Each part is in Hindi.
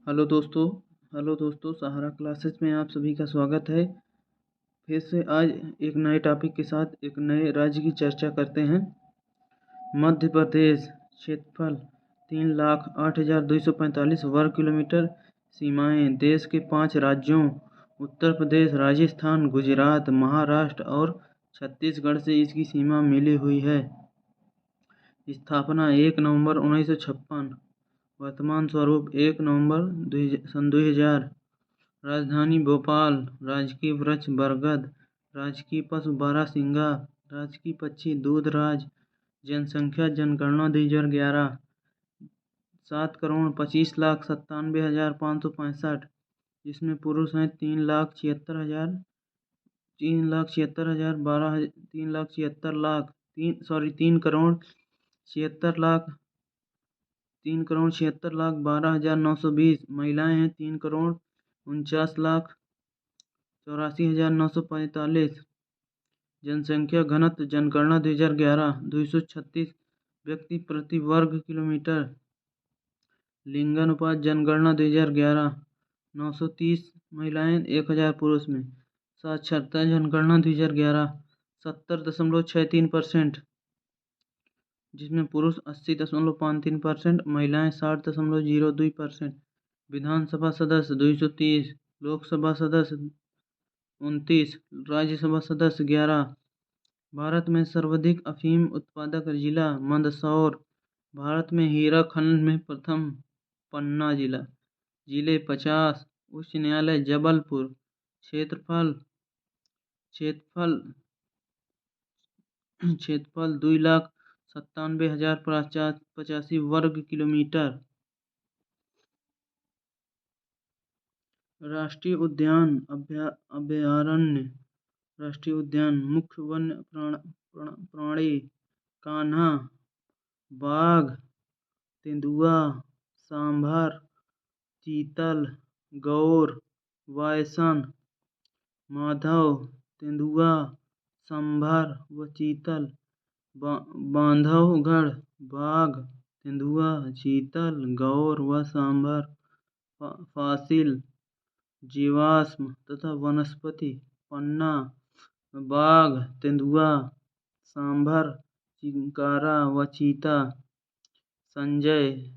हेलो दोस्तों, सहारा क्लासेस में आप सभी का स्वागत है। फिर से आज एक नए टॉपिक के साथ एक नए राज्य की चर्चा करते हैं। मध्य प्रदेश क्षेत्रफल 3,08,245 वर्ग किलोमीटर। सीमाएं देश के 5 राज्यों उत्तर प्रदेश, राजस्थान, गुजरात, महाराष्ट्र और छत्तीसगढ़ से इसकी सीमा मिली हुई है। स्थापना 1 नवंबर 1956। वर्तमान स्वरूप 1 नवंबर सन 2000। राजधानी भोपाल। राजकीय वृक्ष बरगद। राजकीय पशु बारहसिंगा। राजकीय पक्षी दूधराज। जनसंख्या जनगणना 2011 7,25,97,565, जिसमें पुरुष हैं 3,76,000 3,76,000 महिलाएं हैं 3,49,84,945। जनसंख्या घनत्व जनगणना 2011 236 व्यक्ति प्रति वर्ग किलोमीटर। लिंगानुपात जनगणना 2011 930 महिलाएं 1,000 पुरुष में। साक्षरता जनगणना 2011 70.63%, जिसमें पुरुष 80.53%, महिलाएं 60.02%। विधानसभा सदस्य 230, लोकसभा सदस्य 29, राज्यसभा सदस्य 11। भारत में सर्वाधिक अफीम उत्पादक जिला मंदसौर। भारत में हीरा खनन में प्रथम पन्ना जिला। जिले 50। उच्च न्यायालय जबलपुर। क्षेत्रफल क्षेत्रफल 2,97,085 वर्ग किलोमीटर। राष्ट्रीय उद्यान अभयारण्य। राष्ट्रीय उद्यान मुख्य वन्य प्राणी कान्हा, बाघ, तेंदुआ, सांभर, चीतल, गौर, बायसन, माधव, तेंदुआ, सांभर व चीतल। बांधवगढ़ बाघ, तेंदुआ, चीतल, गौर व सांभर। फॉसिल जीवाश्म तथा वनस्पति पन्ना, बाघ, तेंदुआ, सांभर, चिंकारा व चीता। संजय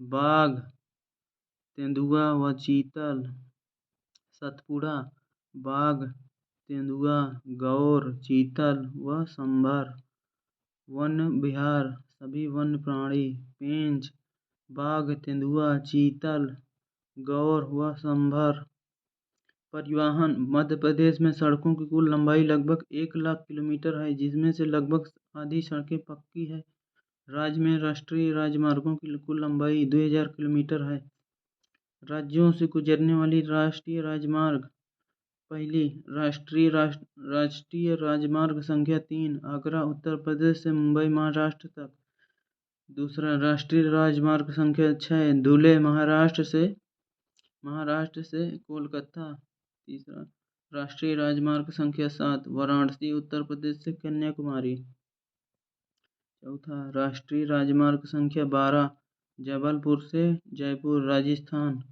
बाघ, तेंदुआ व चीतल। सतपुड़ा बाघ, तेंदुआ, गौर, चीतल व सांभर। वन विहार सभी वन्य प्राणी पेंच बाघ, तेंदुआ, चीतल, गौर व सांभर। परिवहन मध्य प्रदेश में सड़कों की कुल लंबाई लगभग 1,00,000 किलोमीटर है, जिसमें से लगभग आधी सड़कें पक्की है। राज्य में राष्ट्रीय राजमार्गों की कुल लंबाई 2,000 किलोमीटर है। राज्यों से गुजरने वाली राष्ट्रीय राजमार्ग। पहली राष्ट्रीय राजमार्ग संख्या 3 आगरा उत्तर प्रदेश से मुंबई महाराष्ट्र तक। दूसरा राष्ट्रीय राजमार्ग संख्या 6 धुले महाराष्ट्र से कोलकाता। तीसरा राष्ट्रीय राजमार्ग संख्या 7 वाराणसी उत्तर प्रदेश से कन्याकुमारी। चौथा राष्ट्रीय राजमार्ग संख्या 12 जबलपुर से जयपुर राजस्थान।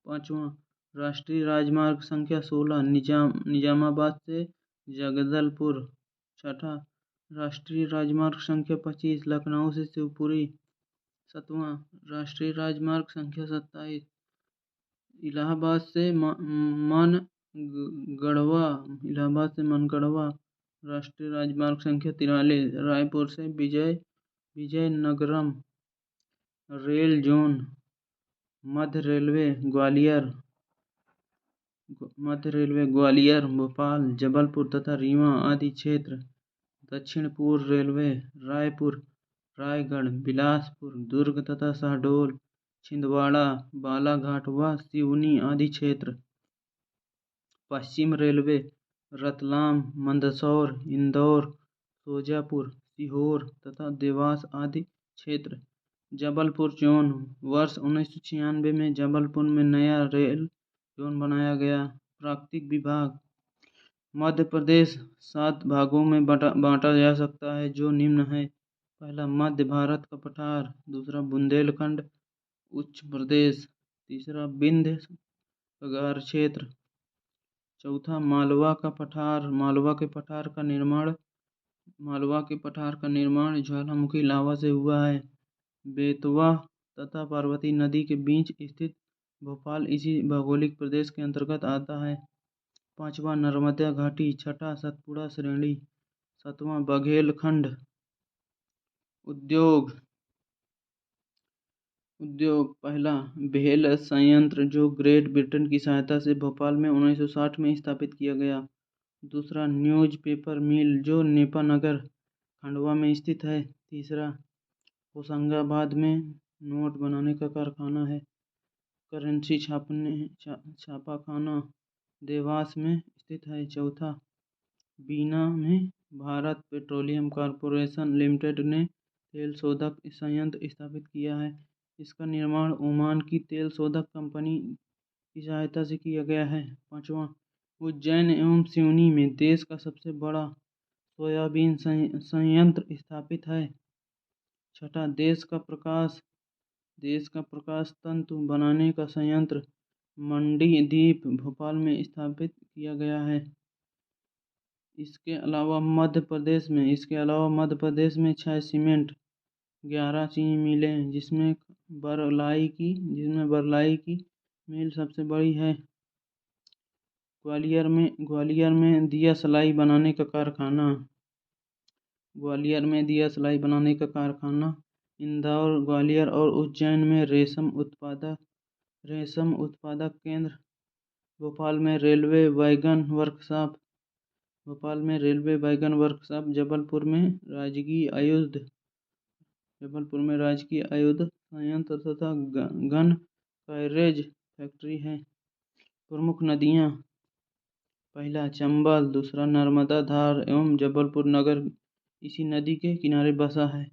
पांचवा राष्ट्रीय राजमार्ग संख्या 16 निजामाबाद से जगदलपुर। छठा राष्ट्रीय राजमार्ग संख्या 25 लखनऊ से शिवपुरी। सातवां राष्ट्रीय राजमार्ग संख्या 27 इलाहाबाद से मनगढ़वा। राष्ट्रीय राजमार्ग संख्या 43 रायपुर से विजयनगरम। रेल जोन मध्य रेलवे ग्वालियर, भोपाल, जबलपुर तथा रीवा आदि क्षेत्र। दक्षिण पूर्व रेलवे रायपुर, रायगढ़, बिलासपुर, दुर्ग तथा शहडोल, छिंदवाड़ा, बालाघाट व सिवनी आदि क्षेत्र। पश्चिम रेलवे रतलाम, मंदसौर, इंदौर, शाजापुर, सीहोर तथा देवास आदि क्षेत्र। जबलपुर जोन वर्ष 1996 में जबलपुर में नया रेल जोन बनाया गया। प्राकृतिक विभाग मध्य प्रदेश 7 भागों में बांटा जा सकता है, जो निम्न है। पहला मध्य भारत का पठार। दूसरा बुंदेलखंड। उच्च प्रदेश। तीसरा विंध्य गार क्षेत्र। चौथा मालवा का पठार। मालवा के पठार का निर्माण ज्वालामुखी लावा से हुआ है। बेतवा तथा पार्वती नदी के बीच स्थित भोपाल इसी भौगोलिक प्रदेश के अंतर्गत आता है। पांचवा नर्मदा घाटी। छठा सतपुड़ा श्रेणी। सातवां बघेलखंड। उद्योग। पहला भेल संयंत्र जो ग्रेट ब्रिटेन की सहायता से भोपाल में 1960 में स्थापित किया गया। दूसरा न्यूज़पेपर मिल जो नेपानगर खंडवा में स्थित है। तीसरा होशंगाबाद में नोट बनाने का कारखाना है। करेंसी छापाखाना देवास में स्थित है। चौथा बीना में भारत पेट्रोलियम कॉरपोरेशन लिमिटेड ने तेल शोधक संयंत्र स्थापित किया है। इसका निर्माण ओमान की तेल शोधक कंपनी की सहायता से किया गया है। पांचवा उज्जैन एवं सिवनी में देश का सबसे बड़ा सोयाबीन संयंत्र स्थापित है। छठा देश का प्रकाश तंतु बनाने का संयंत्र मंडी द्वीप भोपाल में स्थापित किया गया है। इसके अलावा मध्य प्रदेश में 6 सीमेंट 11 चीनी मिलें जिसमें बरलाई की मिल सबसे बड़ी है। ग्वालियर में दिया सलाई बनाने का कारखाना। इंदौर, ग्वालियर और उज्जैन में रेशम उत्पादक केंद्र। भोपाल में रेलवे वैगन वर्कशॉप। जबलपुर में राजकीय आयुध संयंत्र तथा गन कैरेज फैक्ट्री है। प्रमुख नदियाँ। पहला चंबल। दूसरा नर्मदा धार एवं जबलपुर नगर इसी नदी के किनारे बसा है।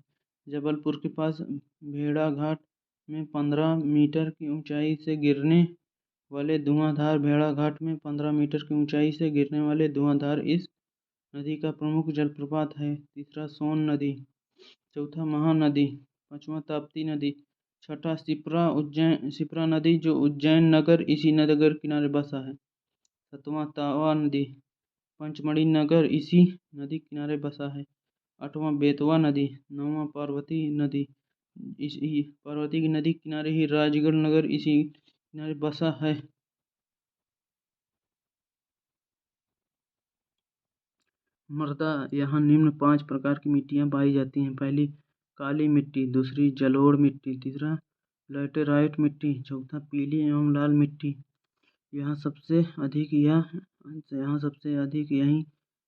जबलपुर के पास भेड़ाघाट में 15 मीटर की ऊंचाई से गिरने वाले धुआंधार इस नदी का प्रमुख जलप्रपात है। तीसरा सोन नदी। चौथा महानदी। पांचवा ताप्ती नदी। छठा शिप्रा नदी जो उज्जैन नगर इसी नगर किनारे बसा है। सातवां तावा नदी। पंचमढ़ी नगर इसी नदी किनारे बसा है। आठवां बेतवा नदी। नौवां पार्वती नदी। पार्वती की नदी किनारे ही राजगढ़ नगर इसी किनारे बसा है। मृदा। यहाँ निम्न 5 प्रकार की मिट्टियाँ पाई जाती हैं। पहली काली मिट्टी। दूसरी जलोढ़ मिट्टी। तीसरा लैटेराइट मिट्टी। चौथा पीली एवं लाल मिट्टी। यहाँ सबसे अधिक यही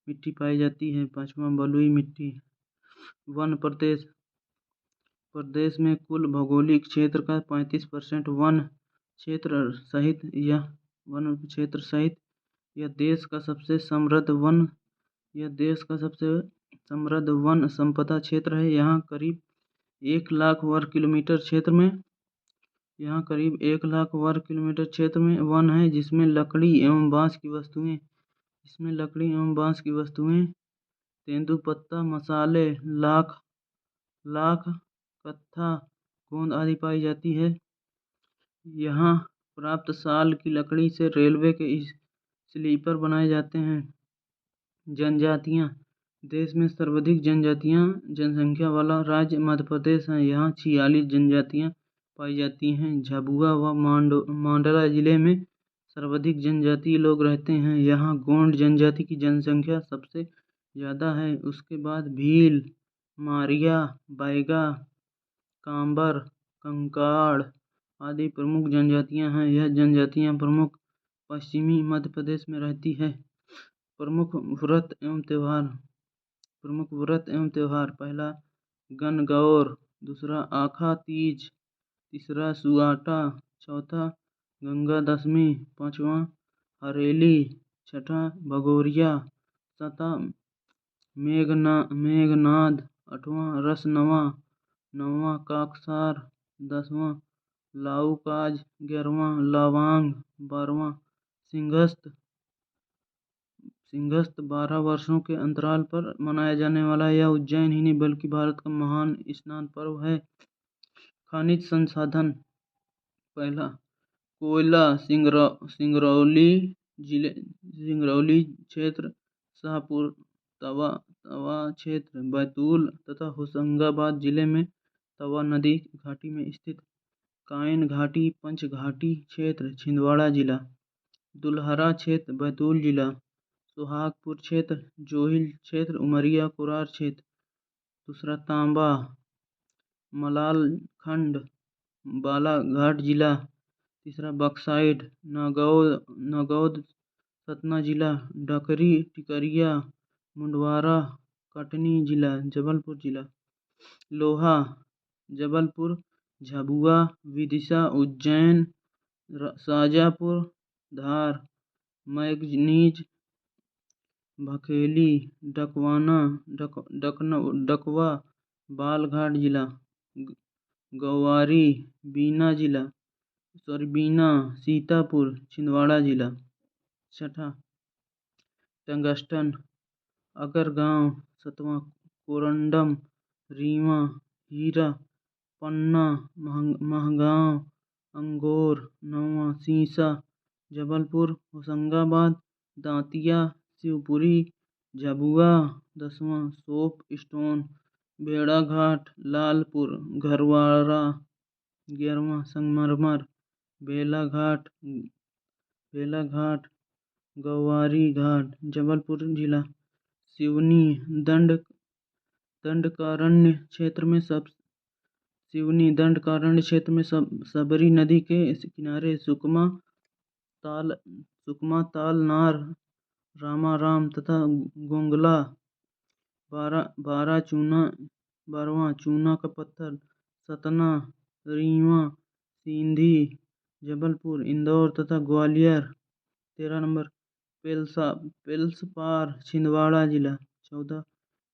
मिट्टी पाई जाती है। पांचवा बलुई मिट्टी। वन प्रदेश में कुल भौगोलिक क्षेत्र का 35% वन क्षेत्र सहित यह देश का सबसे समृद्ध वन संपदा क्षेत्र है। यहाँ करीब 1 लाख वर्ग किलोमीटर क्षेत्र में वन है जिसमें लकड़ी एवं बांस की वस्तुएं तेंदुपत्ता, मसाले, लाख, कत्था, गोंद आदि पाई जाती है। यहाँ प्राप्त साल की लकड़ी से रेलवे के स्लीपर बनाए जाते हैं। जनजातियाँ। देश में सर्वाधिक जनसंख्या वाला राज्य मध्य प्रदेश है। यहाँ 46 जनजातियाँ पाई जाती हैं। झाबुआ व मांडला जिले में सर्वाधिक जनजातीय लोग रहते हैं। यहाँ गोंड जनजाति की जनसंख्या सबसे ज़्यादा है। उसके बाद भील, मारिया, बैगा, कांबर, कंकाड़ आदि प्रमुख जनजातियाँ हैं। यह जनजातियाँ प्रमुख पश्चिमी मध्य प्रदेश में रहती है। प्रमुख व्रत एवं त्यौहार। पहला गणगौर। दूसरा आखा तीज। तीसरा सुआटा। चौथा गंगा दशमी। पांचवा हरेली। छठा भगोरिया। सातवां मेघनाद। आठवां रसनवा। नौवां काकसार। 10वां लाऊकाज। 11वां लवांग। 12वां सिंघस्थ। 12 वर्षों के अंतराल पर मनाया जाने वाला यह उज्जैन ही नहीं बल्कि भारत का महान स्नान पर्व है। खनिज संसाधन। पहला कोयला सिंगरौली जिले सिंगरौली क्षेत्र, शाहपुर तवा तवा क्षेत्र, बैतूल तथा होशंगाबाद जिले में तवा नदी घाटी में स्थित। कायन घाटी पंचघाटी क्षेत्र, छिंदवाड़ा जिला। दुल्हरा क्षेत्र, बैतूल जिला। सुहागपुर क्षेत्र, जोहिल क्षेत्र, उमरिया कुरार क्षेत्र। दूसरा तांबा मलालखंड, बालाघाट जिला। तीसरा बक्साइड, नागौद सतना जिला। डकरी टिकरिया, मुंडवारा कटनी जिला, जबलपुर जिला। लोहा जबलपुर, झाबुआ, विदिशा, उज्जैन, शाजापुर, धार। मैगनीज भखेली, डकवा, बालघाट जिला। गौवारी बीना, सीतापुर, छिंदवाड़ा जिला। छठा टंगस्टन, अगरगांव, सतवां कोरंडम, रीवा, हीरा, पन्ना, महगांव, अंगोर। नौवां सीसा, जबलपुर, होशंगाबाद, दांतिया, शिवपुरी, झाबुआ। 10वां सोप स्टोन, भेड़ाघाट, लालपुर, घरवारा। 11वां संगमरमर, बेलाघाट, गौवारी घाट, जबलपुर जिला। सिवनी दंडकारण्य क्षेत्र में सबरी नदी के किनारे सुकमा ताल नार, रामाराम तथा गोंगला। 12वां चूना का पत्थर, सतना, रीवा, सींधी, जबलपुर, इंदौर तथा ग्वालियर। 13 नंबर पेल्सपार, छिंदवाड़ा जिला। 14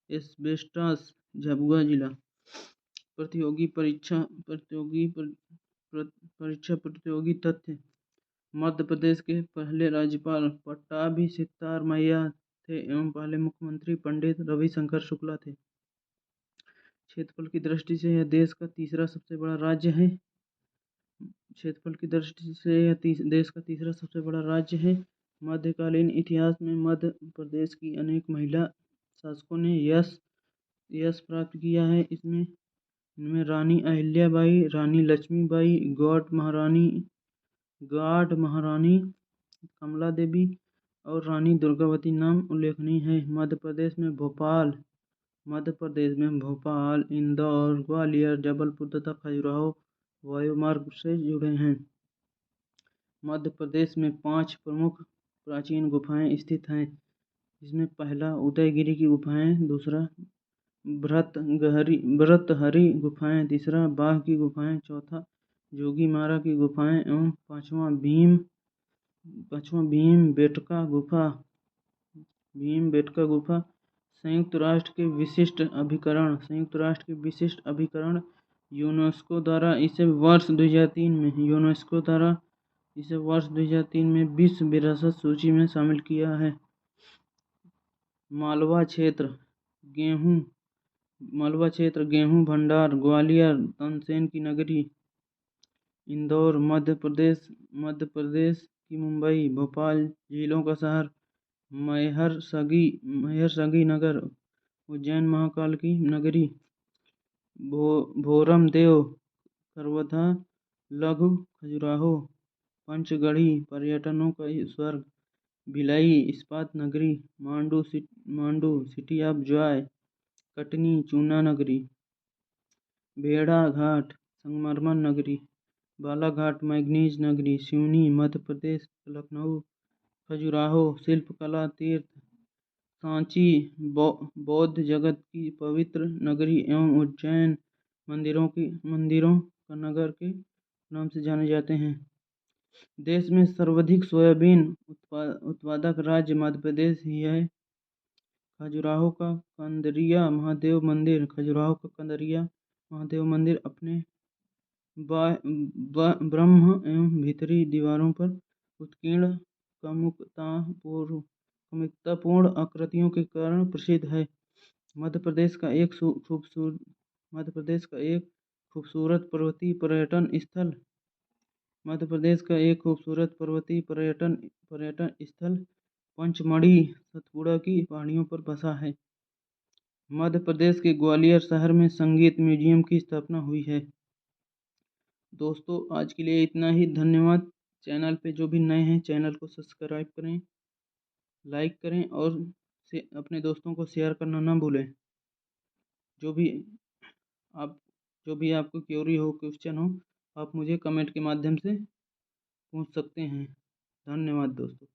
एस्बेस्टस, झाबुआ जिला। प्रतियोगी तथ्य। मध्य प्रदेश के पहले राज्यपाल पट्टाभी सित्तार मैया थे एवं पहले मुख्यमंत्री पंडित रविशंकर शुक्ला थे। क्षेत्रफल की दृष्टि से यह देश का तीसरा सबसे बड़ा राज्य है। मध्यकालीन इतिहास में मध्य प्रदेश की अनेक महिला शासकों ने यश प्राप्त किया है। इनमें रानी अहिल्याबाई, रानी लक्ष्मीबाई, गाड महारानी कमला देवी और रानी दुर्गावती नाम उल्लेखनीय है। मध्य प्रदेश में भोपाल, इंदौर, ग्वालियर, जबलपुर तथा खजुराहो वायुमार्ग से जुड़े हैं। मध्य प्रदेश में 5 प्रमुख प्राचीन गुफाएं स्थित हैं। जिसमें पहला उदयगिरि की गुफाएं, दूसरा भर्तहरि गुफाएं, तीसरा बाघ की गुफाएं, चौथा जोगीमारा की गुफाएं एवं पांचवा भीमबेटका गुफा। संयुक्त राष्ट्र के विशिष्ट अभिकरण यूनेस्को द्वारा इसे वर्ष 2003 में विश्व विरासत सूची में शामिल किया है। मालवा क्षेत्र गेहूं भंडार, ग्वालियर तानसेन की नगरी। इंदौर मध्य प्रदेश की मुंबई। भोपाल झीलों का शहर। मैहरसगी नगर, उज्जैन महाकाल की नगरी। भोरमदेव, करवधा, लघु खजुराहो। पंचगढ़ी, पर्यटनों का स्वर्ग। भिलाई, इस्पात नगरी। Mandu, city of Joy. Katni, चूना नगरी। भेड़ाघाट, संगमरमर नगरी। बालाघाट, मैगनीज नगरी। सिवनी, मध्य प्रदेश। लखनऊ, खजुराहो, शिल्पकला तीर्थ। सांची, बौद्ध जगत की पवित्र नगरी एवं उज्जैन मंदिरों का नगर के नाम से जाने जाते हैं। देश में सर्वाधिक सोयाबीन उत्पादक राज्य मध्य प्रदेश ही है। खजुराहो का कंदरिया महादेव मंदिर अपने ब्रह्म एवं भीतरी दीवारों पर उत्कीर्ण कामुकतापूर्ण आकृतियों के कारण प्रसिद्ध है। मध्य प्रदेश का एक खूबसूरत पर्वतीय पर्यटन स्थल मध्य प्रदेश का एक खूबसूरत पर्वतीय पर्यटन पर्यटन स्थल पंचमढ़ी सतपुड़ा की पहाड़ियों पर बसा है। मध्य प्रदेश के ग्वालियर शहर में संगीत म्यूजियम की स्थापना हुई है। दोस्तों आज के लिए इतना ही। धन्यवाद। चैनल पे जो भी नए हैं चैनल को सब्सक्राइब करें, लाइक करें और अपने दोस्तों को शेयर करना ना भूलें। जो भी आप जो भी आपको क्वेरी हो, क्वेश्चन हो, आप मुझे कमेंट के माध्यम से पूछ सकते हैं। धन्यवाद दोस्तों।